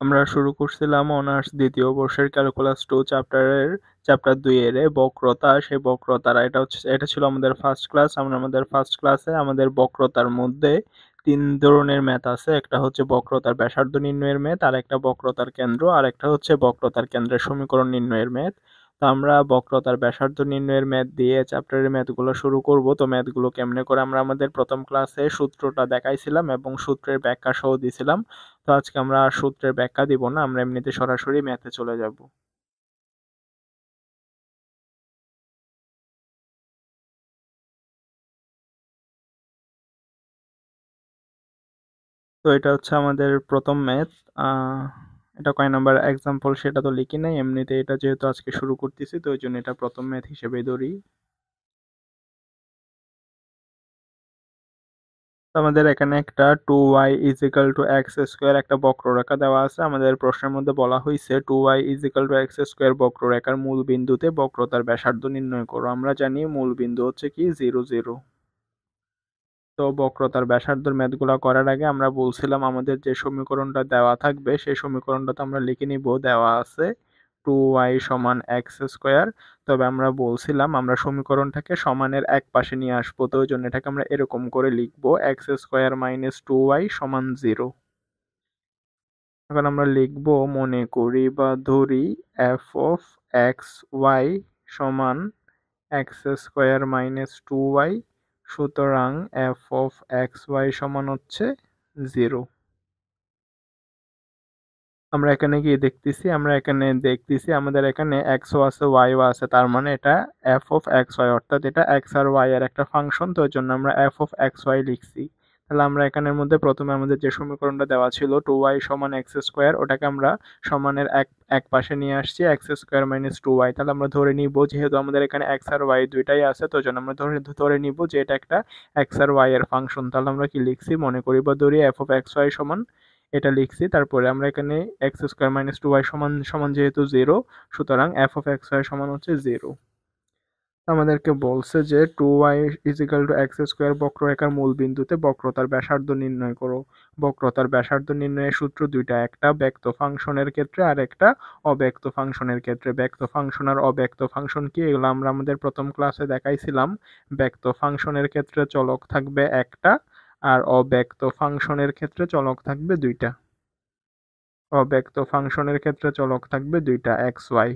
আমরা শুরু করছিলাম অনার্স দ্বিতীয় বর্ষের ক্যালকুলাস 2 চ্যাপ্টার 2 এর বক্রতা। সেই বক্রতার এটা ছিল আমাদের ফার্স্ট ক্লাস। আমরা আমাদের ফার্স্ট ক্লাসে আমাদের বক্রতার মধ্যে তিন ধরনের ম্যাথ আছে। একটা হচ্ছে বক্রতার ব্যাসার্ধ নির্ণয়ের ম্যাথ, আর একটা বক্রতার কেন্দ্র, আর একটা হচ্ছে বক্রতার কেন্দ্রের সমীকরণ নির্ণয়ের ম্যাথ। তো আমরা বক্রতার ব্যাসার্ধ নির্ণয়ের ম্যাথ দিয়ে চ্যাপ্টারের ম্যাথগুলো শুরু করব। তো ম্যাথগুলো কেমনে করে আমরা আমাদের প্রথম ক্লাসে সূত্রটা দেখাইছিলাম এবং সূত্রের ব্যাখ্যা সহ দিছিলাম। তো আজকে আমরা আর সূত্রের ব্যাখ্যা দিব না, আমরা এমনিতে সরাসরি ম্যাথে চলে যাব। তো এটা হচ্ছে আমাদের প্রথম ম্যাথ। এটা কয় নাম্বার এক্সাম্পল সেটা তো লিখি নাই, এমনিতে এটা যেহেতু আজকে শুরু করতেছি তো ওই জন্য এটা প্রথম ম্যাথ হিসেবেই ধরি। তো আমাদের এখানে একটা 2y is equal to x square একটা বক্ররেখা দেওয়া আছে। আমাদের প্রশ্নের মধ্যে বলা হয়েছে 2y is equal to x square বক্ররেখার মূল বিন্দুতে বক্রতার ব্যাসার্ধ নির্ণয় করো। আমরা জানি মূল বিন্দু হচ্ছে কি 0 0। তো বক্রতার ব্যাসার্ধের ম্যাথগুলো করার আগে আমরা বলছিলাম আমাদের যে সমীকরণটা দেওয়া থাকবে সেই সমীকরণটা তো আমরা লিখে নিব। দেওয়া আছে 2y সমান এক্স স্কোয়ার। তবে আমরা বলছিলাম আমরা সমীকরণটাকে সমানের এক পাশে নিয়ে আসবো, তো ওই জন্য এটাকে আমরা এরকম করে লিখবো এক্স স্কোয়ার মাইনাস 2y সমান 0। এখন আমরা লিখবো, মনে করি বা ধরি এফ অফ এক্স ওয়াই সমান এক্স স্কোয়ার মাইনাস 2y। সুতরাং এফ অফ এক্স ওয়াই সমান হচ্ছে 0। আমরা এখানে দেখতেছি আমাদের এখানে এক্সও আছে ওয়াইও আছে, তার মানে এটা এফ অফ এক্স ওয়াই, অর্থাৎ এটা এক্স আর ওয়াই এর একটা ফাংশন। তো ওই জন্য আমরা এফ অফ এক্স ওয়াই লিখছি। তাহলে আমরা এখানের মধ্যে প্রথমে আমাদের যে সমীকরণটা দেওয়া ছিল 2y সমান এক্স স্কোয়ার, ওটাকে আমরা সমানের এক এক পাশে নিয়ে আসছি এক্স স্কোয়ার মাইনাস 2y। তাহলে আমরা ধরে নিব যেহেতু আমাদের এখানে এক্স আর ওয়াই দুইটাই আছে, তো ওই জন্য আমরা ধরে নিব যে এটা একটা এক্স আর ওয়াই এর ফাংশন। তাহলে আমরা কি লিখছি, মনে করি বা ধরি এফ অফ এক্স ওয়াই সমান এটা লিখছি। তারপরে আমরা এখানে এক্স স্কোয়ার মাইনাস 2y সমান সমান যেহেতু 0, সুতরাং এফ অফ এক্স ওয়াই সমান হচ্ছে 0। আমাদেরকে বলছে যে 2y is equal to x square বক্ররেখার মূল বিন্দুতে বক্রতার ব্যাসার্ধ নির্ণয় করো। বক্রতার ব্যাসার্ধ নির্ণয়ের সূত্র দুইটা, একটা ব্যক্ত ফাংশনের ক্ষেত্রে আর একটা অব্যক্ত ফাংশনের ক্ষেত্রে। ব্যক্ত ফাংশন আর অব্যক্ত ফাংশন কি, এগুলো আমরা আমাদের প্রথম ক্লাসে দেখাইছিলাম। ব্যক্ত ফাংশনের ক্ষেত্রে চলক থাকবে একটা, আর অব্যক্ত ফাংশনের ক্ষেত্রে চলক থাকবে দুইটা। অব্যক্ত ফাংশনের ক্ষেত্রে চলক থাকবে দুইটা, এক্স ওয়াই।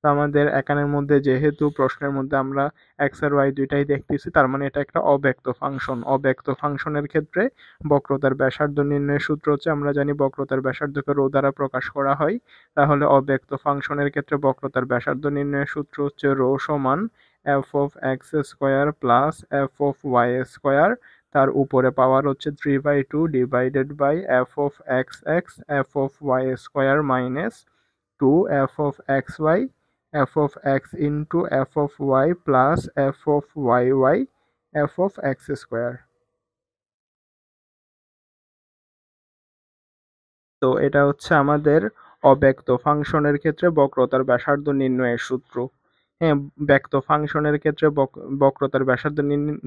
তো আমাদের এখানের মধ্যে যেহেতু প্রশ্নের মধ্যে আমরা এক্স আর ওয়াই দুইটাই দেখতেছি, তার মানে এটা একটা অব্যক্ত ফাংশন। অব্যক্ত ফাংশনের ক্ষেত্রে বক্রতার ব্যাসার্ধ নির্ণয়ের সূত্র হচ্ছে, আমরা জানি বক্রতার ব্যাসার্ধকে রো দ্বারা প্রকাশ করা হয়। তাহলে অব্যক্ত ফাংশনের ক্ষেত্রে বক্রতার ব্যাসার্ধ নির্ণয়ের সূত্র হচ্ছে রো সমান f of x square plus f of y square, তার উপরে পাওয়ার হচ্ছে 3/2 divided by f of x x f of y square minus 2 f of x y f of x into f of y plus f of y y f of x square. তো এটা হচ্ছে আমাদের অব্যক্ত ফাংশনের ক্ষেত্রে বক্রতার ব্যাসার্ধ নির্ণয়ের সূত্র। হ্যাঁ, ব্যক্ত ফাংশনের ক্ষেত্রে বক্রতার ব্যাসার্ধ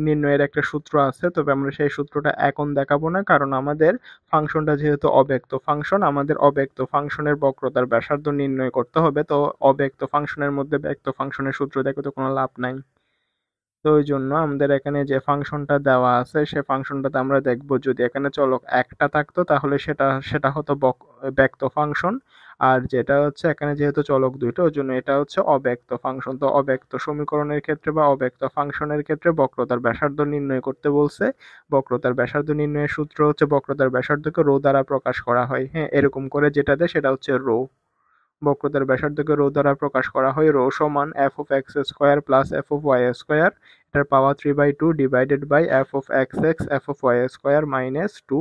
নির্ণয়ের একটা সূত্র আছে, তবে আমরা সেই সূত্রটা এখন দেখাবো না, কারণ আমাদের ফাংশনটা যেহেতু অব্যক্ত ফাংশন, আমাদের অব্যক্ত ফাংশনের বক্রতার ব্যাসার্ধ নির্ণয় করতে হবে। তো অব্যক্ত ফাংশনের মধ্যে ব্যক্ত ফাংশনের সূত্র দেখে তো কোনো লাভ নাই। তো ওই জন্য আমাদের এখানে যে ফাংশনটা দেওয়া আছে সে ফাংশনটাতে আমরা দেখব, যদি এখানে চলক একটা থাকতো তাহলে সেটা সেটা হতো ব্যক্ত ফাংশন। আর যেটা হচ্ছে এখানে যেহেতু চলক দুইটা, ওই জন্য এটা হচ্ছে অব্যক্ত ফাংশন। তো অব্যক্ত সমীকরণের ক্ষেত্রে বা অব্যক্ত ফাংশনের ক্ষেত্রে বক্রতার ব্যাসার্ধ নির্ণয় করতে বলছে। বক্রতার ব্যাসার্ধ নির্ণয়ের সূত্র হচ্ছে বক্রতার ব্যাসার্ধকে রো দ্বারা প্রকাশ করা হয়। হ্যাঁ, এরকম করে যেটা দেয় সেটা হচ্ছে রো। বক্রতার ব্যাসার্ধকে রো দ্বারা প্রকাশ করা হয়, রো সমান f of x square plus f of y square, এটার power 3/2 divided by f of x x f of y square minus 2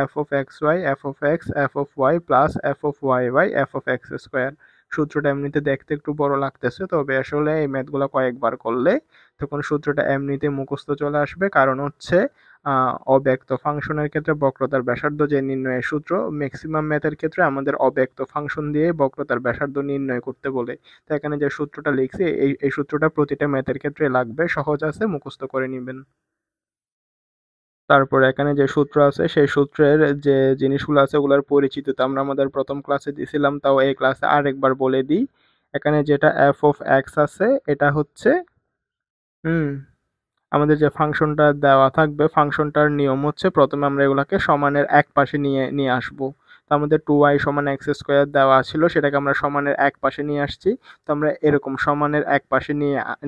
f of x y f of x f of y plus f of y y f of x square. সূত্রটা এমনিতে দেখতে একটু বড় লাগতেছে, তবে আসলে এই ম্যাথগুলো কয়েকবার করলে তখন সূত্রটা এমনিতে মুখস্থ চলে আসবে। কারণ হচ্ছে অব্যক্ত ফাংশনের ক্ষেত্রে বক্রতার ব্যাসার্ধ যে নির্ণয়ের সূত্র, ম্যাক্সিমাম ম্যাথের ক্ষেত্রে আমাদের অব্যক্ত ফাংশন দিয়ে বক্রতার ব্যাসার্ধ নির্ণয় করতে বলে। তো এখানে যে সূত্রটা লিখছি এই সূত্রটা প্রতিটা ম্যাথের ক্ষেত্রে লাগবে, সহজ আছে, মুখস্থ করে নেবেন। তারপরে এখানে যে সূত্র আছে সেই সূত্রের যে জিনিসগুলো আছে ওগুলোর পরিচিত তো আমরা আমাদের প্রথম ক্লাসে দিছিলাম, তাও এই ক্লাসে আরেকবার বলে দিই। এখানে যেটা এফ অফ এক্স আছে এটা হচ্ছে হুম আমাদের যে ফাংশনটা দেওয়া থাকবে ফাংশনটার নিয়ম হচ্ছে প্রথমে আমরা এগুলাকে সমানের এক পাশে নিয়ে নিয়ে আসবো। তো আমাদের 2y সমান এক্স স্কোয়ার দেওয়া ছিল, সেটাকে আমরা সমানের এক পাশে নিয়ে আসছি। তো আমরা এরকম সমানের এক পাশে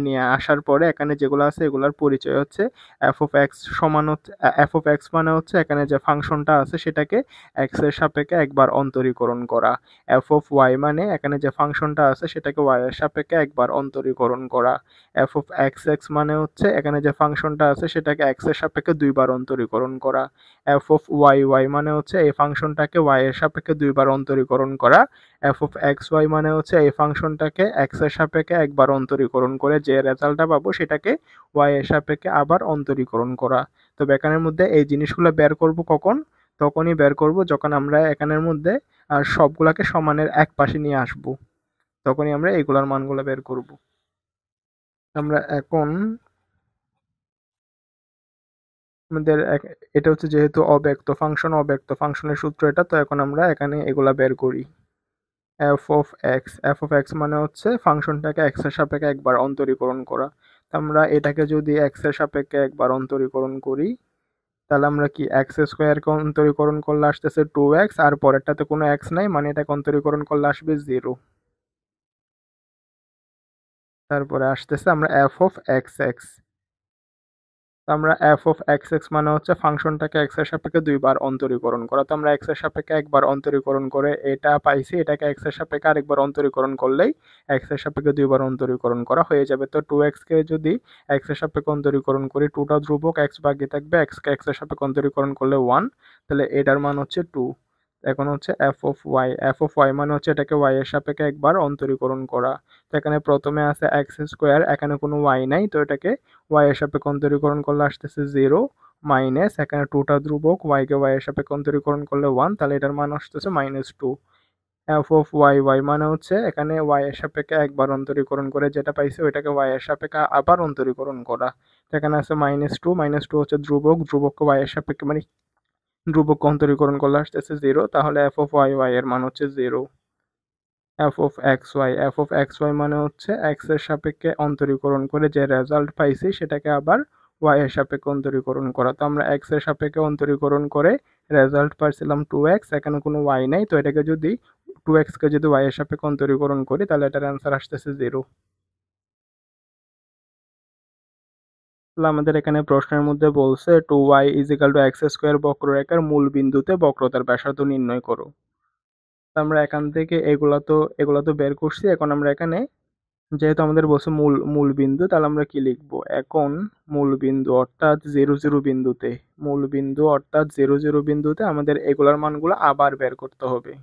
নিয়ে আসার পরে এখানে যেগুলো আছে এগুলোর পরিচয় হচ্ছে এফ অফ এক্স সমান হচ্ছে এফ অফ এক্স মানে হচ্ছে এখানে যে ফাংশনটা আছে সেটাকে এক্স এর সাপেক্ষে একবার অন্তরীকরণ করা। এফ অফ ওয়াই মানে এখানে যে ফাংশনটা আছে সেটাকে ওয়াই এর সাপেক্ষে একবার অন্তরীকরণ করা। এফ অফ এক্স এক্স মানে হচ্ছে এখানে যে ফাংশনটা আছে সেটাকে এক্স এর সাপেক্ষে দুইবার অন্তরীকরণ করা। এফ অফ ওয়াই ওয়াই মানে হচ্ছে এই ফাংশনটাকে ওয়াই এর সাপেক্ষে দুইবার অন্তরীকরণ করা। এফ অফ এক্স ওয়াই মানে হচ্ছে এই ফাংশনটাকে এক্স এর সাপেক্ষে একবার অন্তরীকরণ করে যে রেজাল্টটা পাবো সেটাকে ওয়াই এর সাপেক্ষে আবার অন্তরীকরণ করা। তো এখানের মধ্যে এই জিনিসগুলো বের করব কখন? তখনই বের করব যখন আমরা এখানের মধ্যে সবগুলাকে সমানের এক পাশে নিয়ে আসব, তখনই আমরা এইগুলার মানগুলো বের করব। আমরা এখন আমাদের এটা হচ্ছে যেহেতু অব্যক্ত ফাংশনের সূত্র এটা, তো এখন আমরা এখানে এগুলা বের করি। এফ অফ এক্স মানে হচ্ছে ফাংশনটাকে এক্স এর সাপেক্ষে একবার অন্তরীকরণ করা। তো আমরা এটাকে যদি এক্স এর সাপেক্ষে একবার অন্তরীকরণ করি তাহলে আমরা কি এক্স স্কোয়ারকে অন্তরীকরণ করলে আসতেছে 2x, আর পরেরটাতে কোনো এক্স নাই মানে এটাকে অন্তরীকরণ করলে আসবে 0। তারপরে আসতেছে আমরা এফ অফ এক্স এক্স। আমরা এফ অফ এক্স এক্স মানে হচ্ছে ফাংশনটাকে এক্স এর সাপেক্ষে দুইবার অন্তরীকরণ করা। তো আমরা এক্স এর সাপেক্ষে একবার অন্তরীকরণ করে এটা পাইছি, এটাকে এক্স এর সাপেক্ষে আরেকবার অন্তরীকরণ করলেই এক্স এর সাপেক্ষে দুইবার অন্তরীকরণ করা হয়ে যাবে। তো 2x কে যদি এক্স এর সাপেক্ষে অন্তরীকরণ করি, 2টা ধ্রুবক, এক্স বাকি থাকবে, এক্স কে এক্স এর সাপেক্ষে অন্তরীকরণ করলে 1, তাহলে এটার মান হচ্ছে 2। এখন হচ্ছে এফ অফ ওয়াই মানে হচ্ছে এটাকে ওয়াই এর সাপেক্ষে একবার অন্তরীকরণ করা। তো এখানে প্রথমে আছে এক্স স্কোয়ার, এখানে কোনো ওয়াই নাই, তো এটাকে ওয়াই এর সাপেক্ষে অন্তরীকরণ করলে আসতেছে 0 মাইনাস এখানে 2টা ধ্রুবক, ওয়াই কে ওয়াই এর সাপেক্ষে অন্তরীকরণ করলে 1, তাহলে এটার মান আসতেছে -2। এফ অফ ওয়াই ওয়াই মানে হচ্ছে এখানে ওয়াই এর সাপেক্ষে একবার অন্তরীকরণ করে যেটা পাইছে ওইটাকে ওয়াই এর সাপেক্ষে আবার অন্তরীকরণ করা। তো এখানে আছে -2 হচ্ছে ধ্রুবককে ওয়াই এর সাপেক্ষে মানে ধ্রুবককে অন্তরীকরণ করলে আসতেছে 0, তাহলে এফ অফ ওয়াই ওয়াই এর মান হচ্ছে 0। এফ অফ এক্স ওয়াই মানে হচ্ছে এক্স এর সাপেক্ষে অন্তরীকরণ করে যে রেজাল্ট পাইছি সেটাকে আবার ওয়াই এর সাপেক্ষে অন্তরীকরণ করা। তো আমরা এক্স এর সাপেক্ষে অন্তরীকরণ করে রেজাল্ট পাইছিলাম 2x, এখানে কোনো ওয়াই নাই, তো এটাকে যদি 2x কে যদি ওয়াই এর সাপেক্ষে অন্তরীকরণ করি তাহলে এটার অ্যান্সার আসতেছে 0। তাহলে আমাদের এখানে প্রশ্নের মধ্যে বলছে 2y is equal to x square বক্ররেখার মূল বিন্দুতে বক্রতার ব্যাসার্ধ নির্ণয় করো। তো আমরা এখান থেকে এগুলা তো বের করছি। এখন আমরা এখানে যেহেতু আমাদের বলছে মূল মূল বিন্দু, তাহলে আমরা কি লিখবো? এখন মূল বিন্দু অর্থাৎ 0 0 বিন্দুতে আমাদের এগুলার মানগুলো আবার বের করতে হবে।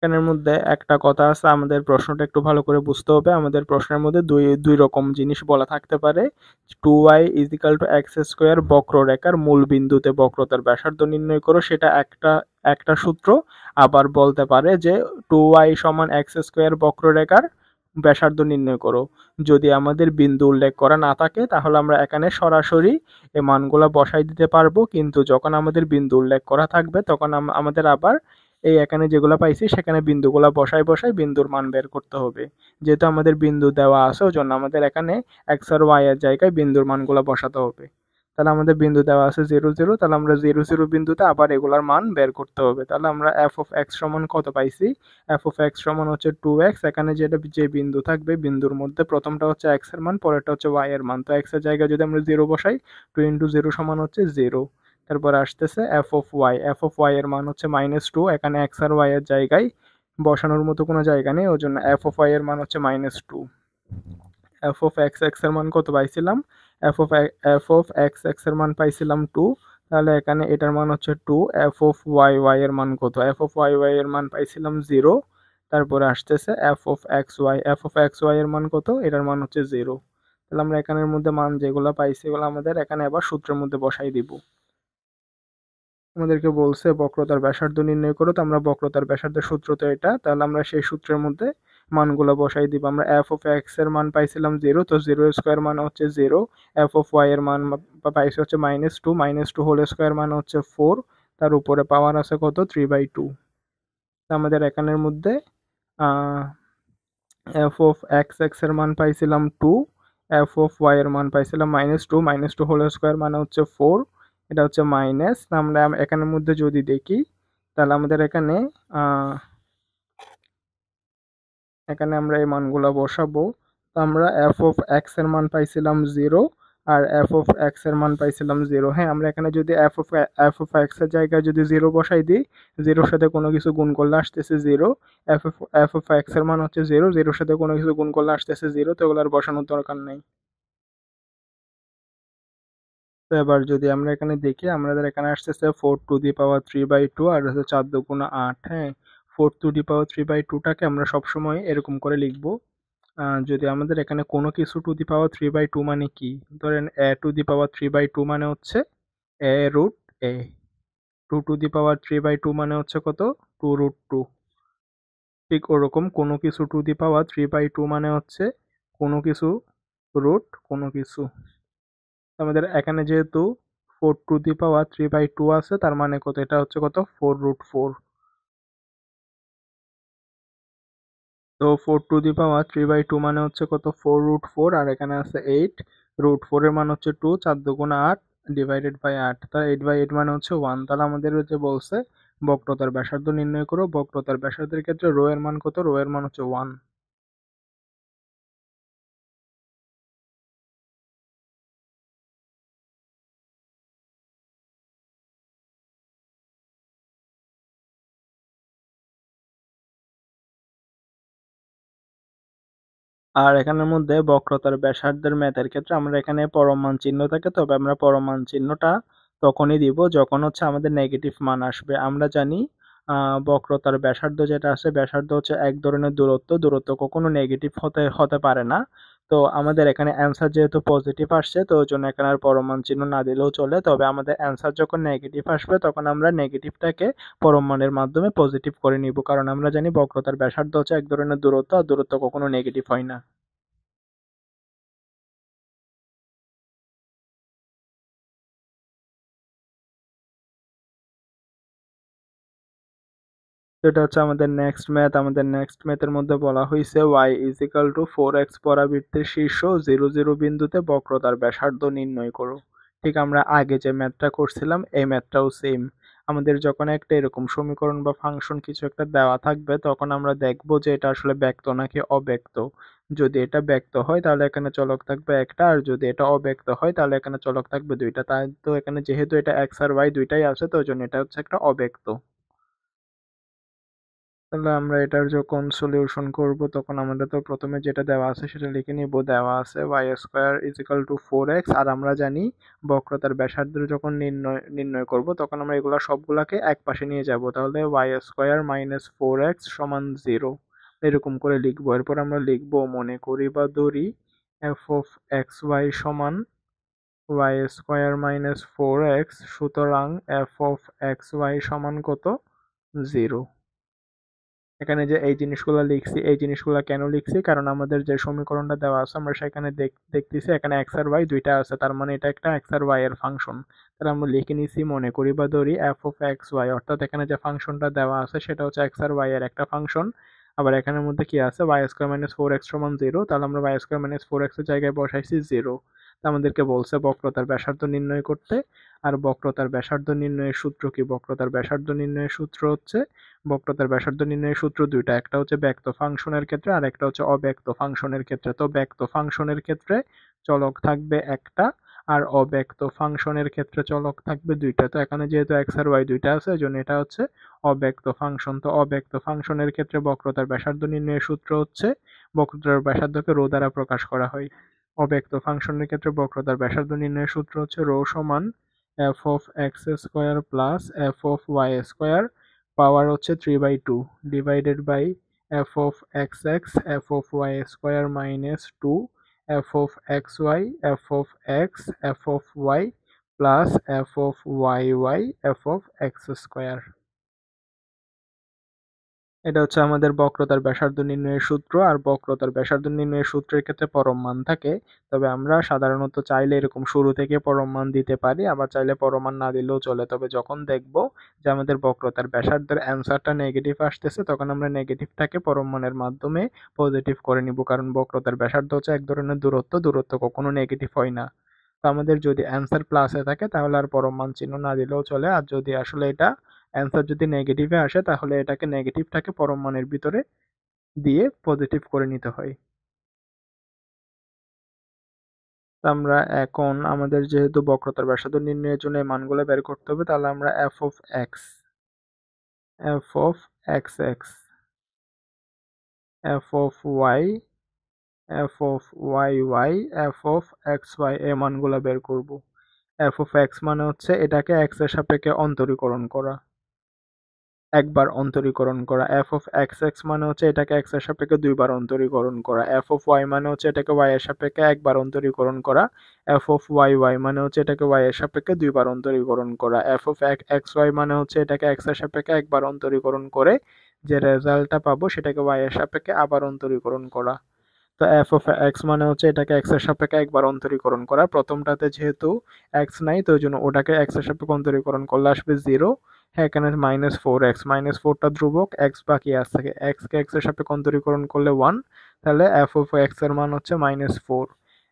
এখানের মধ্যে একটা কথা আছে, আমাদের প্রশ্নটা একটু ভালো করে বুঝতে হবে। আমাদের প্রশ্নের মধ্যে দুই দুই রকম জিনিস বলা থাকতে পারে। 2y is equal to x square বক্ররেখার মূল বিন্দুতে বক্রতার ব্যাসার্ধ নির্ণয় করো, সেটা একটা একটা সূত্র। আবার বলতে পারে যে 2y সমান এক্স স্কোয়ার বক্ররেখার ব্যাসার্ধ নির্ণয় করো। যদি আমাদের বিন্দু উল্লেখ করা না থাকে তাহলে আমরা এখানে সরাসরি এই মানগুলো বসাই দিতে পারবো, কিন্তু যখন আমাদের বিন্দু উল্লেখ করা থাকবে তখন আমাদের আবার এই এখানে যেগুলো পাইছি সেখানে বিন্দুগুলো বসাই বসাই বিন্দুর মান বের করতে হবে। যেহেতু আমাদের বিন্দু দেওয়া আছে ওই জন্য আমাদের এখানে এক্স আর ওয়াই এর জায়গায় বিন্দুর মানগুলো বসাতে হবে। তাহলে আমাদের বিন্দু দেওয়া আছে 0 0, তাহলে আমরা 0 0 বিন্দুতে আবার এগুলার মান বের করতে হবে। তাহলে আমরা এফ অফ এক্স সমান কত পাইছি? এফ অফ এক্স সমান হচ্ছে 2x। এখানে যে বিন্দু থাকবে বিন্দুর মধ্যে প্রথমটা হচ্ছে এক্স এর মান, পরেরটা হচ্ছে ওয়াই এর মান। তো এক্স এর জায়গায় যদি আমরা 0 বসাই, 2 × 0 সমান হচ্ছে 0। তারপর আসতেছে এফ অফ ওয়াই এর মান হচ্ছে -2। এখানে এক্স আর ওয়াই এর জায়গায় বসানোর মতো কোনো জায়গা নেই, ওই জন্য এফ অফ ওয়াই এর মান হচ্ছে -2। এফ অফ এক্স এক্স এর মান কত পাইছিলাম? এফ অফ এক্স এক্স এর মান পাইছিলাম 2, তাহলে এখানে এটার মান হচ্ছে 2। এফ অফ ওয়াই ওয়াই এর মান কত? এফ অফ ওয়াই ওয়াই এর মান পাইছিলাম 0। তারপরে আসতেছে এফ অফ এক্স ওয়াই এর মান কত? এটার মান হচ্ছে 0। তাহলে আমরা এখানের মধ্যে মান যেগুলো পাইছি এগুলো আমাদের এখানে আবার সূত্রের মধ্যে বসাই দিব। আমাদেরকে বলছে বক্রতার ব্যাসার্ধ নির্ণয় করো, তো আমরা বক্রতার ব্যাসার্ধের সূত্র তো এটা, তাহলে আমরা সেই সূত্রের মধ্যে মানগুলো বসাই দিব। আমরা এফ অফ এক্স এর মান পাইছিলাম 0, তো 0 স্কোয়ার মানে হচ্ছে 0। এফ অফ ওয়াই এর মান পাইছি হচ্ছে -2, -2 হোল স্কোয়ার মানে হচ্ছে 4, তার উপরে পাওয়ার আছে কত 3/2। আমাদের এখানের মধ্যে এফ অফ এক্স এক্স এর মান পাইছিলাম 2, এফ অফ ওয়াই এর মান পাইছিলাম -2, -2 হোল স্কোয়ার মানে হচ্ছে 4, এটা হচ্ছে মাইনাস। আমরা এখানের মধ্যে যদি দেখি তাহলে আমাদের এখানে এখানে আমরা এই মানগুলো বসাবো। তো আমরা এফ অফ এক্স এর মান পাইছিলাম 0 আর এফ অফ এক্স এর মান পাইছিলাম 0। হ্যাঁ, আমরা এখানে যদি এফ অফ এক্স এর জায়গায় যদি 0 বসাই দিই, 0 সাথে কোনো কিছু গুণ করলে আসতেছে 0। এফ অফ এক্স এর মান হচ্ছে 0, 0 সাথে কোনো কিছু গুণ করলে আসতেছে 0, তো এগুলো আর বসানোর দরকার নেই। তো এবার যদি আমরা এখানে দেখি, আমাদের এখানে আসতেছে 4^3/2 আর হচ্ছে 4×8। হ্যাঁ, 4^3/2টাকে আমরা সবসময় এরকম করে লিখবো। যদি আমাদের এখানে কোনো কিছু টু দি পাওয়ার 3/2 মানে কি, ধরেন a^3/2 মানে হচ্ছে a√a, 2^3/2 মানে হচ্ছে কত 2√2। ঠিক ওরকম কোনো কিছু টু দি পাওয়ার 3/2 মানে হচ্ছে কোনো কিছু রুট কোনো কিছু। আমাদের এখানে যেহেতু 4^3/2 আছে, তার মানে কত, এটা হচ্ছে কত 4√4। তো 4^3/2 মানে হচ্ছে কত 4√4, আর এখানে আছে 8, √4 এর মান হচ্ছে 2, 4×8 /8, তাহলে 8/8 মানে হচ্ছে 1। তাহলে আমাদের যে বলছে বক্রতার ব্যাসার্ধ নির্ণয় করো, বক্রতার ব্যাসার্ধের ক্ষেত্রে রো এর মান কত, রো এর মান হচ্ছে 1। আর এখানের মধ্যে বক্রতার ব্যাসার্ধের ম্যাথের ক্ষেত্রে আমরা এখানে পরম মান চিহ্ন থাকে, তবে আমরা পরম মান চিহ্নটা তখনই দিব যখন হচ্ছে আমাদের নেগেটিভ মান আসবে। আমরা জানি বক্রতার ব্যাসার্ধ যেটা আছে, ব্যাসার্ধ হচ্ছে এক ধরনের দূরত্ব, দূরত্ব কখনো নেগেটিভ হতে হতে পারে না। তো আমাদের এখানে অ্যান্সার যেহেতু পজিটিভ আসছে, তো ওই জন্য এখানে আর পরম মান চিহ্ন না দিলেও চলে। তবে আমাদের অ্যান্সার যখন নেগেটিভ আসবে তখন আমরা নেগেটিভটাকে পরম মানের মাধ্যমে পজিটিভ করে নিব, কারণ আমরা জানি বক্রতার ব্যাসার্ধ হচ্ছে এক ধরনের দূরত্ব, আর দূরত্ব কখনো নেগেটিভ হয় না। তো এটা হচ্ছে আমাদের নেক্সট ম্যাথ। আমাদের নেক্সট ম্যাথের মধ্যে বলা হয়েছে y = 4x পরাবৃত্তের শীর্ষ 0, 0 বিন্দুতে বক্রতার ব্যাসার্ধ নির্ণয় করো। ঠিক আমরা আগে যে ম্যাথটা করছিলাম এই ম্যাথটাও সেম। আমাদের যখন একটা এরকম সমীকরণ বা ফাংশন কিছু একটা দেওয়া থাকবে, তখন আমরা দেখব যে এটা আসলে ব্যক্ত নাকি অব্যক্ত। যদি এটা ব্যক্ত হয় তাহলে এখানে চলক থাকবে একটা, আর যদি এটা অব্যক্ত হয় তাহলে এখানে চলক থাকবে দুইটা। তাই তো এখানে যেহেতু এটা x আর y দুইটাই আছে, তো ওই জন্য এটা হচ্ছে একটা অব্যক্ত। তাহলে আমরা এটার যখন সলিউশন করব, তখন আমাদের তো প্রথমে যেটা দেওয়া আছে সেটা লিখে নিব। দেওয়া আছে y² = 4x, আর আমরা জানি বক্রতার ব্যাসার্ধ যখন নির্ণয় করব তখন আমরা এগুলা সবগুলাকে এক পাশে নিয়ে যাব। তাহলে y² - 4x = 0, এরকম করে লিখবো। এরপর আমরা লিখবো মনে করি বা ধরি f(x, y) = y² - 4x, সুতরাং f(x, y) সমান কত 0। এখানে যে এই জিনিসগুলো লিখছি, এই জিনিসগুলো কেন লিখছি, কারণ আমাদের যে সমীকরণটা দেওয়া আছে আমরা সেখানে দেখতেছি এখানে x আর y দুইটা আছে, তার মানে এটা একটা x আর y এর ফাংশন। তাহলে আমরা লিখে নিছি মনে করি বা ধরি f(x, y), অর্থাৎ এখানে যে ফাংশনটা দেওয়া আছে সেটা হচ্ছে x আর y এর একটা ফাংশন। আবার এখানের মধ্যে কি আছে, y² - 4x = 0, তাহলে আমরা y² - 4x এর জায়গায় বসাইছি 0। আমাদেরকে বলছে বক্রতার ব্যাসার্ধ নির্ণয় করতে। আর বক্রতার ব্যাসার্ধ নির্ণয়ের সূত্র কি, বক্রতার ব্যাসার্ধ নির্ণয়ের সূত্র হচ্ছে, বক্রতার ব্যাসার্ধ নির্ণয়ের সূত্র দুইটা, একটা হচ্ছে ব্যক্ত ফাংশনের ক্ষেত্রে আর একটা হচ্ছে অব্যক্ত ফাংশনের ক্ষেত্রে। তো ব্যক্ত ফাংশনের ক্ষেত্রে চলক থাকবে একটা, আর অব্যক্ত ফাংশনের ক্ষেত্রে চলক থাকবে দুইটা। তো এখানে যেহেতু x আর y দুইটা আছে, এজন্য এটা হচ্ছে অব্যক্ত ফাংশন। তো অব্যক্ত ফাংশনের ক্ষেত্রে বক্রতার ব্যাসার্ধ নির্ণয়ের সূত্র হচ্ছে, বক্রতার ব্যাসার্ধকে রো দ্বারা প্রকাশ করা হয়। অব্যক্ত ফাংশনের ক্ষেত্রে বক্রতার ব্যাসার্ধ নির্ণয়ের সূত্র হচ্ছে রো সমান f(x² + f(y²), পাওয়ার হচ্ছে 3/2 divided by f(x(x, f(y²) - 2, f(xy, f(x, f(y) plus f(yy, f(x²)। এটা হচ্ছে আমাদের বক্রতার ব্যাসার্ধ নির্ণয়ের সূত্র। আর বক্রতার ব্যাসার্ধ নির্ণয়ের সূত্রের ক্ষেত্রে পরম মান থাকে, তবে আমরা সাধারণত চাইলে এরকম শুরু থেকে পরম মান দিতে পারি, আবার চাইলে পরম মান না দিলেও চলে। তবে যখন দেখব যে আমাদের বক্রতার ব্যাসার্ধের অ্যান্সারটা নেগেটিভ আসতেছে, তখন আমরা নেগেটিভটাকে পরম মানের মাধ্যমে পজিটিভ করে নিব, কারণ বক্রতার ব্যাসার্ধ হচ্ছে এক ধরনের দূরত্ব, দূরত্ব কখনো নেগেটিভ হয় না। তো আমাদের যদি অ্যান্সার প্লাসে থাকে তাহলে আর পরম মান চিহ্ন না দিলেও চলে, আর যদি আসলে এটা অ্যান্সার যদি নেগেটিভে আসে তাহলে এটাকে নেগেটিভটাকে পরম মানের ভিতরে দিয়ে পজিটিভ করে নিতে হয়। তো আমরা এখন আমাদের যেহেতু বক্রতার ব্যাসার্ধ নির্ণয়ের জন্য এই মানগুলো বের করতে হবে, তাহলে আমরা f of x, f of y, f of y, f of x y এই মানগুলো বের করব। এফ অফ এক্স মানে হচ্ছে এটাকে এক্স এর সাপেক্ষে অন্তরীকরণ করা, একবার অন্তরীকরণ করা। এফ অফ এক্স মানে হচ্ছে এটাকে এক্স এর সাপেক্ষে দুইবার অন্তরীকরণ করা। এফ অফ ওয়াই মানে হচ্ছে এটাকে ওয়াই এর সাপেক্ষে একবার অন্তরীকরণ করা। এফ অফ ওয়াই মানে হচ্ছে এটাকে ওয়াই এর সাপেক্ষে দুইবার অন্তরীকরণ করা। এফ অফ এক্স ওয়াই মানে হচ্ছে এটাকে এক্স এর সাপেক্ষে একবার অন্তরীকরণ করে যে রেজাল্টটা পাবো সেটাকে ওয়াই এর সাপেক্ষে আবার অন্তরীকরণ করা। তো এফ অফ এক্স মানে হচ্ছে এটাকে এক্স এর সাপেক্ষে একবার অন্তরীকরণ করা। প্রথমটাতে যেহেতু এক্স নাই, তো ওই জন্য ওটাকে এক্স এর সাপেক্ষে অন্তরীকরণ করলে আসবে 0। হ্যাঁ, এখানে -4x, -4টা ধ্রুবক, এক্স বাকি আছে, এক্স কে এক্স এর সাপেক্ষে অন্তরীকরণ করলে 1, তাহলে এফ অফ এক্স এর মান হচ্ছে -4।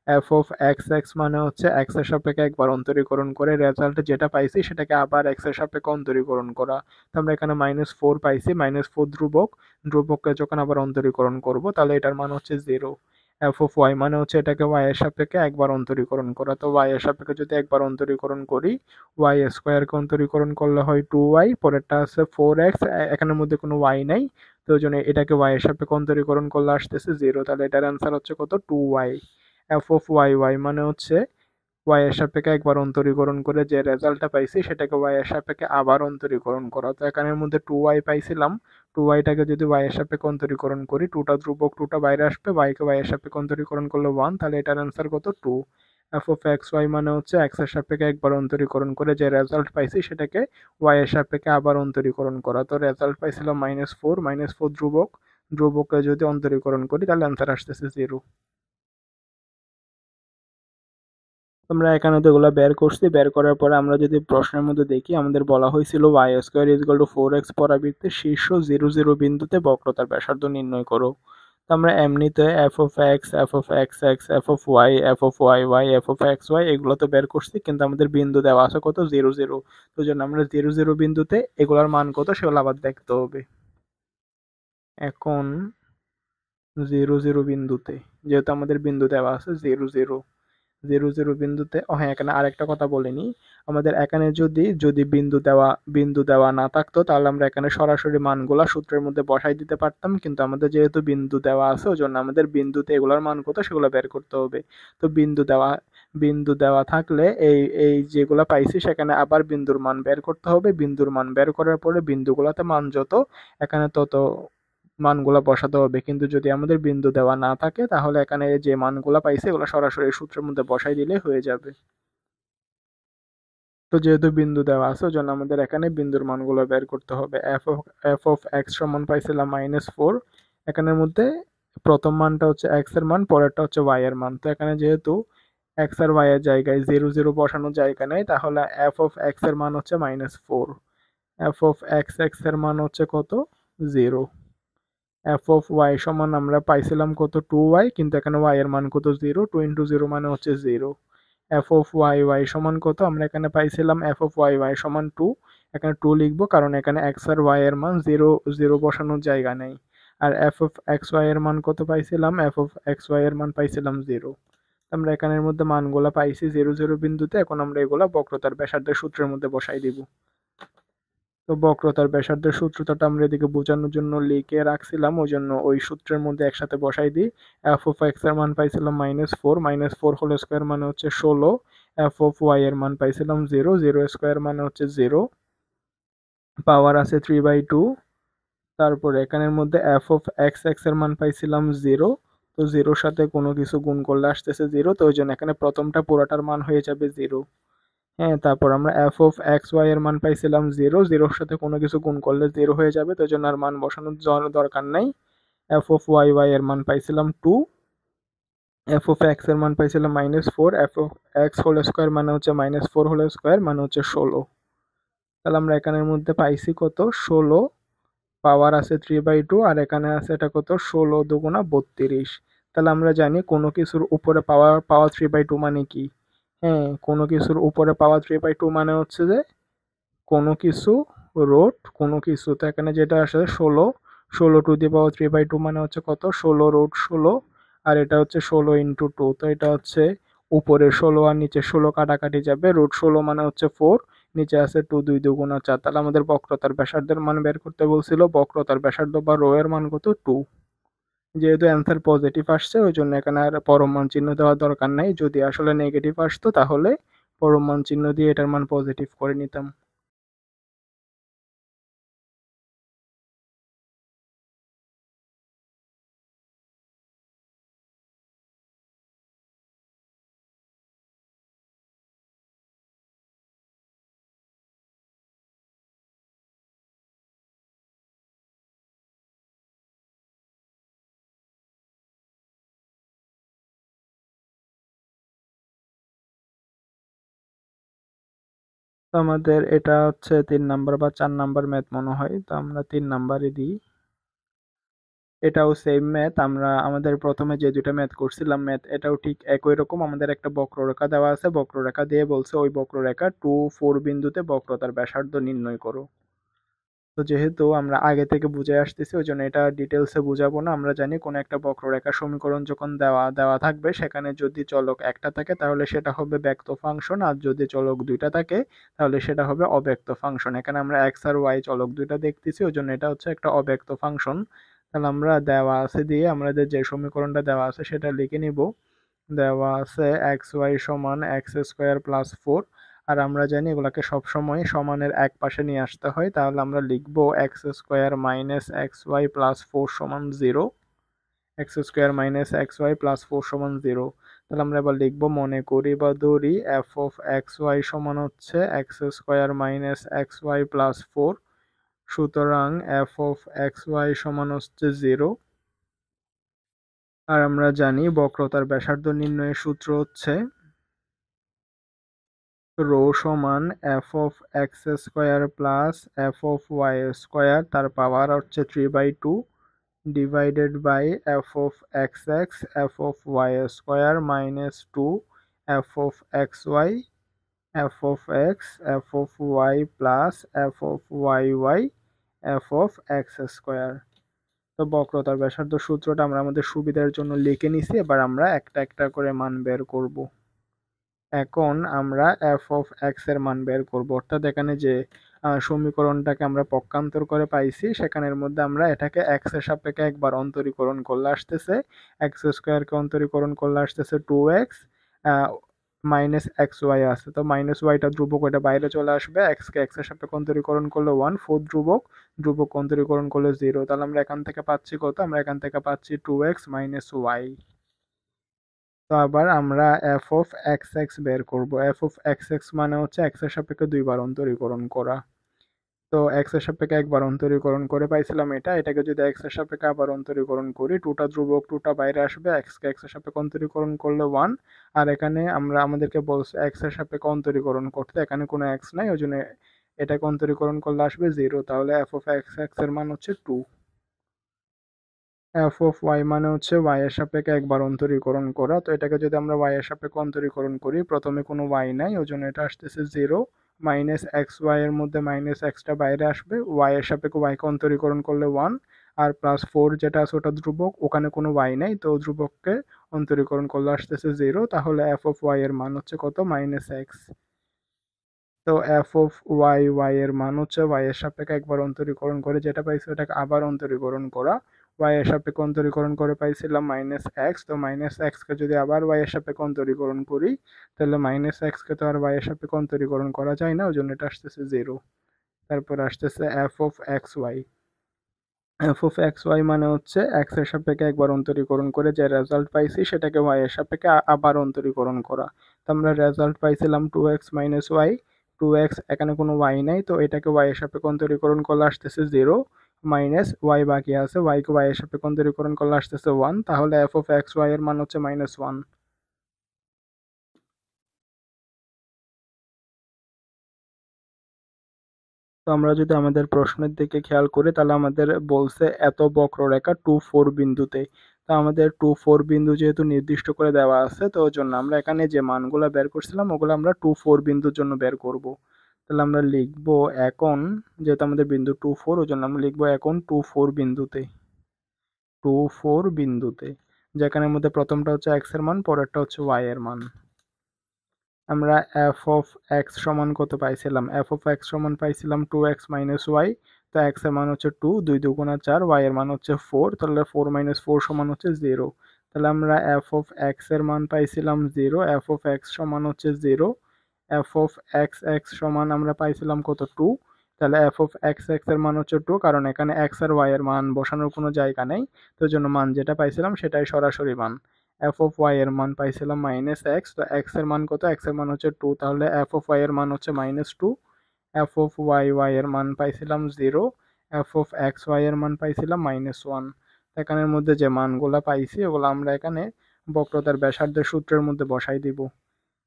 এফ অফ এক্স মানে হচ্ছে এক্স এর সাপেক্ষে একবার অন্তরীকরণ করে রেজাল্ট যেটা পাইছি সেটাকে আবার এক্স এর সাপেক্ষে অন্তরীকরণ করা। তো আমরা এখানে -4 পাইছি, -4 ধ্রুবক, ধ্রুবককে যখন আবার অন্তরীকরণ করব তাহলে এটার মান হচ্ছে 0। এফ অফ ওয়াই মানে হচ্ছে এটাকে ওয়াই এর সাপেক্ষে একবার অন্তরীকরণ করা। তো ওয়াই এর সাপেক্ষে যদি একবার অন্তরীকরণ করি, ওয়াই স্কোয়ারকে অন্তরীকরণ করলে হয় 2y, পরেরটা আছে 4x, এখানের মধ্যে কোনো ওয়াই নাই, তো ওই জন্য এটাকে ওয়াই এর সাপেক্ষে অন্তরীকরণ করলে আসতেছে 0, তাহলে এটার অ্যান্সার হচ্ছে কত, 2y। এফ অফ ওয়াই মানে হচ্ছে ওয়াই এর সাপেক্ষে একবার অন্তরীকরণ করে যে রেজাল্টটা পাইছি সেটাকে ওয়াই এর সাপেক্ষে আবার অন্তরীকরণ করা। তো এখানের মধ্যে 2y পাইছিলাম, 2yটাকে যদি ওয়াই এর সাপেক্ষে অন্তরীকরণ করি, 2টা ধ্রুবক, 2টা বাইরে আসবে, y কে ওয়াই এর সাপেক্ষে অন্তরীকরণ করলে 1, তাহলে এটার অ্যান্সার কত, 2। এফ অফ এক্স ওয়াই মানে হচ্ছে এক্স এর সাপেক্ষে একবার অন্তরীকরণ করে যে রেজাল্ট পাইছি সেটাকে ওয়াই এর সাপেক্ষে আবার অন্তরীকরণ করা। তো রেজাল্ট পাইছিলাম -4, -4 ধ্রুবক, ধ্রুবককে যদি অন্তরীকরণ করি তাহলে অ্যান্সার আসতেছে 0। আমরা এখানে তো এগুলো বের করছি, বের করার পরে আমরা যদি প্রশ্নের মধ্যে দেখি, আমাদের বলা হয়েছিল y square is equal to 4x পরাবৃত্তের শীর্ষ 0 0 বিন্দুতে বক্রতার ব্যাসার্ধ নির্ণয় করো। তো আমরা এমনিতে f of x, f of x x, f of y, f of y y, f of x y এগুলো তো বের করছি, কিন্তু আমাদের বিন্দু দেওয়া আছে কত, 0 0। তো জন্য আমরা 0 0 বিন্দুতে এগুলোর মান কত সেগুলো আবার দেখতে হবে। এখন 0 0 বিন্দুতে যেহেতু আমাদের বিন্দু দেওয়া আছে 0 0, 0 0 বিন্দুতে, ও হ্যাঁ, এখানে আরেকটা কথা বলিনি, আমাদের এখানে যদি যদি বিন্দু দেওয়া না থাকতো তাহলে আমরা এখানে সরাসরি মানগুলা সূত্রের মধ্যে বসাই দিতে পারতাম, কিন্তু আমাদের যেহেতু বিন্দু দেওয়া আছে ওই জন্য আমাদের বিন্দুতে এগুলোর মান কত সেগুলো বের করতে হবে। তো বিন্দু দেওয়া থাকলে এই এই যেগুলা পাইছি সেখানে আবার বিন্দুর মান বের করতে হবে, বিন্দুর মান বের করার পরে বিন্দুগুলোতে মান যত এখানে তত মানগুলা বসাতে হবে। কিন্তু যদি আমাদের বিন্দু দেওয়া না থাকে তাহলে এখানে যে মানগুলা পাইছে এগুলো সরাসরি সূত্রের মধ্যে বসাই দিলে হয়ে যাবে। তো যেহেতু বিন্দু দেওয়া আছে ওই জন্য আমাদের এখানে বিন্দুর মানগুলো বের করতে হবে। এফ অফ এক্স সমান পাইছিলাম -4, এখানের মধ্যে প্রথম মানটা হচ্ছে এক্স এর মান, পরেরটা হচ্ছে ওয়াই এর মান। তো এখানে যেহেতু এক্স আর ওয়াই এর জায়গায় 0 0 বসানোর জায়গা নেই, তাহলে এফ অফ এক্স এর মান হচ্ছে -4, এফ অফ এক্স এক্স এর মান হচ্ছে কত, 0। এফ অফ ওয়াই সমান আমরা পাইছিলাম কত, 2y, কিন্তু এখানে ওয়াই এর মান কত, 0, 2 ইন্টু 0 মানে হচ্ছে 0। এফ অফ ওয়াই ওয়াই সমান কত, আমরা এখানে পাইছিলাম এফ অফ ওয়াই ওয়াই সমান 2, এখানে 2 লিখবো কারণ এখানে এক্স আর ওয়াই এর মান 0 0 বসানোর জায়গা নেই। আর এফ অফ এক্স ওয়াই এর মান কত পাইছিলাম, এফ অফ এক্স ওয়াই এর মান পাইছিলাম 0। আমরা এখানের মধ্যে মানগুলা পাইছি 0 0 বিন্দুতে, এখন আমরা এগুলা বক্রতার ব্যাসার্ধের সূত্রের মধ্যে বসাই দিব। তো বক্রতার ব্যাসার্ধের সূত্রটা আমরা এদিকে বোঝানোর জন্য লিখে রাখছিলাম, ওই জন্য ওই সূত্রের মধ্যে একসাথে বসাই দিই। এফ অফ এক্স এর মান পাইছিলাম -4, -4 হোল স্কোয়ার মানে হচ্ছে 16, এফ অফ ওয়াই এর মান পাইছিলাম 0, 0 স্কোয়ার মানে হচ্ছে 0, পাওয়ার আছে 3/2। তারপরে এখানের মধ্যে এফ অফ এক্স এক্স এর মান পাইছিলাম 0, তো 0-র সাথে কোনো কিছু গুণ করলে আসতেছে 0, তো ওই জন্য এখানে প্রথমটা পুরোটার মান হয়ে যাবে 0। হ্যাঁ, তারপর আমরা f(x, y) এর মান পাইছিলাম 0, 0-র সাথে কোনো কিছু গুণ করলে 0 হয়ে যাবে, তো জন্য আর মান বসানোর দরকার নাই। f(y, y) এর মান পাইছিলাম 2, f(x) এর মান পাইছিলাম -4, f(x) মানে হচ্ছে -4 মানে হচ্ছে 16। তাহলে আমরা এখানের মধ্যে পাইছি কত, 16, পাওয়ার আছে 3/2, আর এখানে আছে এটা কত, 16 দুগুণা 32। তাহলে আমরা জানি কোনো কিছুর উপরে পাওয়া 3/2 মানে কি? হ্যাঁ, কোনো কিছুর উপরে পাওয়া 3/2 মানে হচ্ছে যে কোনো কিছু রোট কোনো কিছু, তো এখানে যেটা আসে 16, 16^3/2 মানে হচ্ছে কত, 16√16, আর এটা হচ্ছে 16 × 2, তো এটা হচ্ছে উপরে 16 আর নিচে 16 কাটাকাটি যাবে, √16 মানে হচ্ছে 4, নিচে আছে 2, 2 দুগুণা 4। তাহলে আমাদের বক্রতার ব্যাসার্ধের মান বের করতে বলছিল, বক্রতার ব্যাসার্ধ বা রো এর মান কত, 2। যেহেতু অ্যান্সার পজিটিভ আসছে ওই জন্য এখানে আর পরম মান চিহ্ন দেওয়ার দরকার নাই, যদি আসলে নেগেটিভ আসতো তাহলে পরম মান চিহ্ন দিয়ে এটার মান পজিটিভ করে নিতাম। তো আমাদের এটা হচ্ছে 3 নাম্বার বা 4 নাম্বার ম্যাথ মনে হয়, তো আমরা 3 নাম্বারই দিই। এটাও সেম ম্যাথ, আমরা আমাদের প্রথমে যে দুইটা ম্যাথ করছিলাম ম্যাথ, এটাও ঠিক একই রকম। আমাদের একটা বক্ররেখা দেওয়া আছে, বক্ররেখা দিয়ে বলছে ওই বক্ররেখা 2, 4 বিন্দুতে বক্রতার ব্যাসার্ধ নির্ণয় করো। তো যেহেতু আমরা আগে থেকে বুঝে আসতেছি ওই জন্য এটা ডিটেলসে বুঝাবো না। আমরা জানি কোন একটা বক্ররেখা সমীকরণ যখন দেওয়া দেওয়া থাকবে, সেখানে যদি চলক একটা থাকে তাহলে সেটা হবে ব্যক্ত ফাংশন, আর যদি চলক দুইটা থাকে তাহলে সেটা হবে অব্যক্ত ফাংশন। এখানে আমরা এক্স আর ওয়াই চলক দুইটা দেখতেছি ওই জন্য এটা হচ্ছে একটা অব্যক্ত ফাংশন। তাহলে আমরা দেওয়া আছে দিয়ে আমাদের যে সমীকরণটা দেওয়া আছে সেটা লিখে নিব। দেওয়া আছে এক্স ওয়াই সমান x² + 4, আর আমরা জানি এগুলাকে সবসময় সমানের এক পাশে নিয়ে আসতে হয়, তাহলে আমরা লিখব x² - xy + 4 সমান 0, x² - xy + 4 সমান 0। তাহলে আমরা এবার লিখব, মনে করি বা ধরি f(x, y) সমান হচ্ছে x² - xy + 4, সুতরাং f(x, y) সমান হচ্ছে 0। আর আমরা জানি বক্রতার ব্যাসার্ধ নির্ণয়ের সূত্র হচ্ছে রো সমান f(x² + f(y²), তার পাওয়ার হচ্ছে 3/2, divided by f(x, f(y²) - 2 f(xy, f(x, f(y) plus f(y), f(x²). তো বক্রতার ব্যাসার্ধ সূত্রটা আমরা আমাদের সুবিধার জন্য লিখে নিছি, এবার আমরা একটা একটা করে মান বের করব। এখন আমরা f(x) এর মান বের করব, অর্থাৎ এখানে যে সমীকরণটাকে আমরা পক্ষান্তর করে পাইছি সেখানের মধ্যে আমরা এটাকে x এর সাপেক্ষে একবার অন্তরীকরণ করলে আসতেছে x² কে অন্তরীকরণ করলে আসতেছে 2x, মাইনাস xy আছে, তো মাইনাস ওয়াইটা ধ্রুবক, ওইটা বাইরে চলে আসবে, x কে x এর সাপেক্ষে অন্তরীকরণ করলে 1, 4 ধ্রুবক, ধ্রুবক অন্তরীকরণ করলে 0। তাহলে আমরা এখান থেকে পাচ্ছি কত, আমরা এখান থেকে পাচ্ছি 2x - y। তো আবার আমরা f(x) বের করব। f(x) মানে হচ্ছে x এর সাপেক্ষে দুইবার অন্তরীকরণ করা। তো x এর সাপেক্ষে একবার অন্তরীকরণ করে পাইছিলাম এটা, এটাকে যদি x এর সাপেক্ষে আবার অন্তরীকরণ করি, 2টা ধ্রুবক, 2টা বাইরে আসবে, x কে x এর সাপেক্ষে অন্তরীকরণ করলে 1, আর এখানে আমাদেরকে বলছে x এর সাপেক্ষে অন্তরীকরণ করতে, এখানে কোনো x নাই ওই জন্য এটাকে অন্তরীকরণ করলে আসবে 0। তাহলে f(x) এর মান হচ্ছে 2। f(y) মানে হচ্ছে y এর সাপেক্ষে একবার অন্তরীকরণ করা, তো এটাকে যদি আমরা y এর সাপেক্ষে অন্তরীকরণ করি, প্রথমে কোনো y নাই ওই জন্য এটা আসতেছে 0, -xy এর মধ্যে -xটা বাইরে আসবে, y এর সাপেক্ষে y কে অন্তরীকরণ করলে 1, আর +4 যেটা আছে ওটা ধ্রুবক, ওখানে কোনো y নাই, তো ধ্রুবককে অন্তরীকরণ করলে আসতেছে 0। তাহলে f(y) এর মান হচ্ছে কত, -x। তো f(y) এর মান হচ্ছে y এর সাপেক্ষে একবার অন্তরীকরণ করে যেটা পাইছি ওটাকে আবার অন্তরীকরণ করা, y এর সাপেক্ষে অন্তরীকরণ করে পাইছিলাম -x, তো -x কে যদি আবার y এর সাপেক্ষে অন্তরীকরণ করি তাহলে -x কে তো আর y এর সাপেক্ষে অন্তরীকরণ করা যায় না ওই জন্য এটা আসতেছে 0। তারপর আসতেছে f(xy), f(xy) মানে হচ্ছে x এর সাপেক্ষে একবার অন্তরীকরণ করে যে রেজাল্ট পাইছি সেটাকে y এর সাপেক্ষে আবার অন্তরীকরণ করা। আমরা রেজাল্ট পাইছিলাম 2x মাইনাস ওয়াই। 2x এখানে কোনো ওয়াই নাই, তো এটাকে ওয়াই এর সাপেক্ষে অন্তরীকরণ করলে আসতেছে 0, মাইনাস ওয়াই বাকি আছে, ওয়াই কে ওয়াই এর সাপেক্ষে অন্তরীকরণ করলে আসতেছে 1, তাহলে এফ অফ এক্স ওয়াই এর মান হচ্ছে -1। তো আমরা যদি আমাদের প্রশ্নের দিকে খেয়াল করি তাহলে আমাদের বলছে এত বক্ররেখা 2 4 বিন্দুতে। তো আমাদের 2 4 বিন্দু যেহেতু নির্দিষ্ট করে দেওয়া আছে, তো ওই জন্য আমরা এখানে যে মানগুলো বের করছিলাম ওগুলো আমরা 2 4 বিন্দুর জন্য বের করব। তাহলে আমরা লিখবো এখন, যেহেতু আমাদের বিন্দু 2 4, ওই জন্য আমরা লিখবো এখন 2 4 বিন্দুতে। 2 4 বিন্দুতে, যেখানের মধ্যে প্রথমটা হচ্ছে এক্স এর মান, পরেরটা হচ্ছে ওয়াই এর মান। আমরা এফ অফ এক্স সমান কত পাইছিলাম? এফ অফ এক্স সমান পাইছিলাম 2x মাইনাস ওয়াই। তো এক্স এর মান হচ্ছে 2, 2 দুগুণা 4, ওয়াই এর মান হচ্ছে 4, তাহলে 4 মাইনাস 4 সমান হচ্ছে 0। তাহলে আমরা এফ অফ এক্স এর মান পাইছিলাম 0, এফ অফ এক্স সমান হচ্ছে 0। এফ অফ এক্স এক্স সমান আমরা পাইছিলাম কত? 2। তাহলে এফ অফ এক্স এক্স এর মান হচ্ছে 2, কারণ এখানে এক্স আর ওয়াই এর মান বসানোর কোনো জায়গা নেই, তো জন্য মান যেটা পাইছিলাম সেটাই সরাসরি মান। এফ অফ ওয়াই এর মান পাইছিলাম -x, তো x এর মান কত? x এর মান হচ্ছে 2, তাহলে এফ অফ ওয়াই এর মান হচ্ছে -2। এফ অফ ওয়াই ওয়াই এর মান পাইছিলাম 0, এফ অফ এক্স ওয়াই এর মান পাইছিলাম -1। এখানের মধ্যে যে মানগুলা পাইছি ওগুলো আমরা এখানে বক্রতার ব্যাসার্ধের সূত্রের মধ্যে বসাই দিব।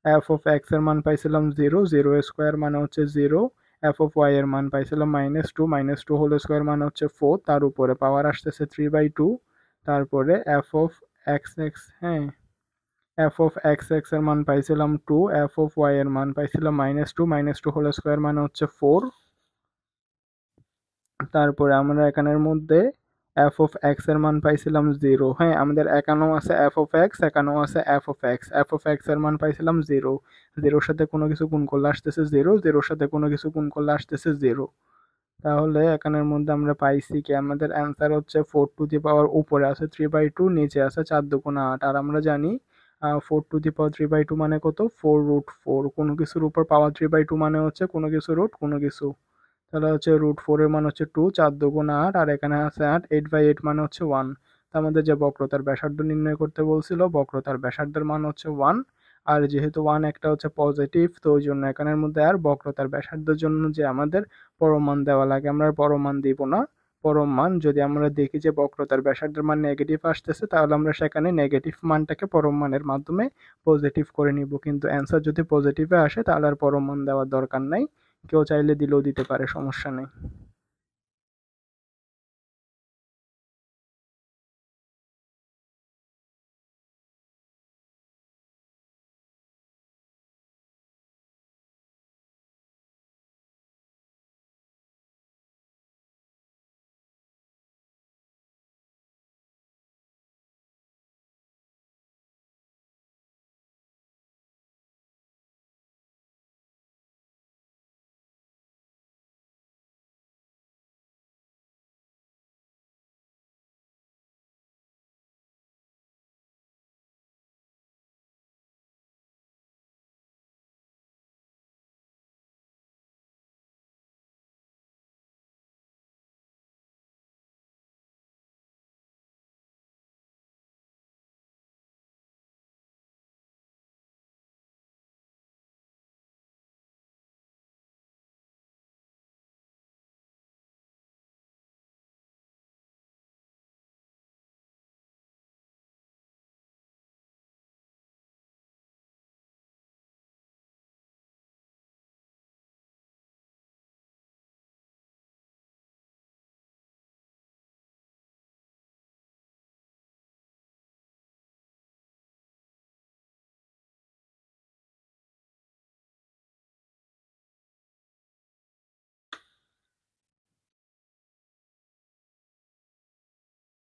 এফ অফ এক্স এর মান পাইছিলাম 0, 0 স্কোয়ার মানে হচ্ছে 0। এফ অফ ওয়াই এর মান পাইছিলাম -2, -2 হোল স্কোয়ার মানে হচ্ছে 4, তার উপরে পাওয়ার আসতেছে 3/2। তারপরে এফ অফ এক্স এক্স, হ্যাঁ, এফ অফ এক্স এক্স এর মান পাইছিলাম 2, এফ অফ ওয়াই এর মান পাইছিলাম -2, -2 হোল স্কোয়ার মানে হচ্ছে 4। তারপরে আমরা এখানের মধ্যে এফ অফ এক্স এর মান পাইছিলাম 0। হ্যাঁ, আমাদের এখানেও আছে এফ অফ এক্স, এখানেও আছে F of x. F of x এর মান পাইছিলাম 0, 0-র সাথে কোনো কিছু গুণ করলে আসতেছে 0, 0-র সাথে কোনো কিছু গুণ করলে আসতেছে 0। তাহলে এখানের মধ্যে আমরা পাইছি কি, আমাদের অ্যান্সার হচ্ছে 4 টু দি পাওয়ার উপরে আছে 3/2, নিচে আছে 4 দুগুণা 8। আর আমরা জানি 4 টু দি পাওয়ার 3/2 মানে কত? 4√4। কোনো কিছুর উপর পাওয়ার 3/2 মানে হচ্ছে কোনো কিছু রুট কোনো কিছু। তাহলে হচ্ছে √4 এর মান হচ্ছে 2, 4 দুগুণা 8, আর এখানে আছে 8, 8/8 মানে হচ্ছে 1। তো আমাদের যে বক্রতার ব্যাসার্ধ নির্ণয় করতে বলছিল, বক্রতার ব্যাসার্ধের মান হচ্ছে 1। আর যেহেতু 1 একটা হচ্ছে পজিটিভ, তো ওই জন্য এখানের মধ্যে আর বক্রতার ব্যাসার্ধের জন্য যে আমাদের পরম মান দেওয়া লাগে, আমরা আর পরম মান দিব না। পরম মান যদি আমরা দেখি যে বক্রতার ব্যাসার্ধের মান নেগেটিভ আসতেছে, তাহলে আমরা সেখানে নেগেটিভ মানটাকে পরম মানের মাধ্যমে পজিটিভ করে নিব। কিন্তু অ্যান্সার যদি পজিটিভে আসে তাহলে আর পরম মান দেওয়ার দরকার নাই, কেউ চাইলে দিলেও দিতে পারে, সমস্যা নেই।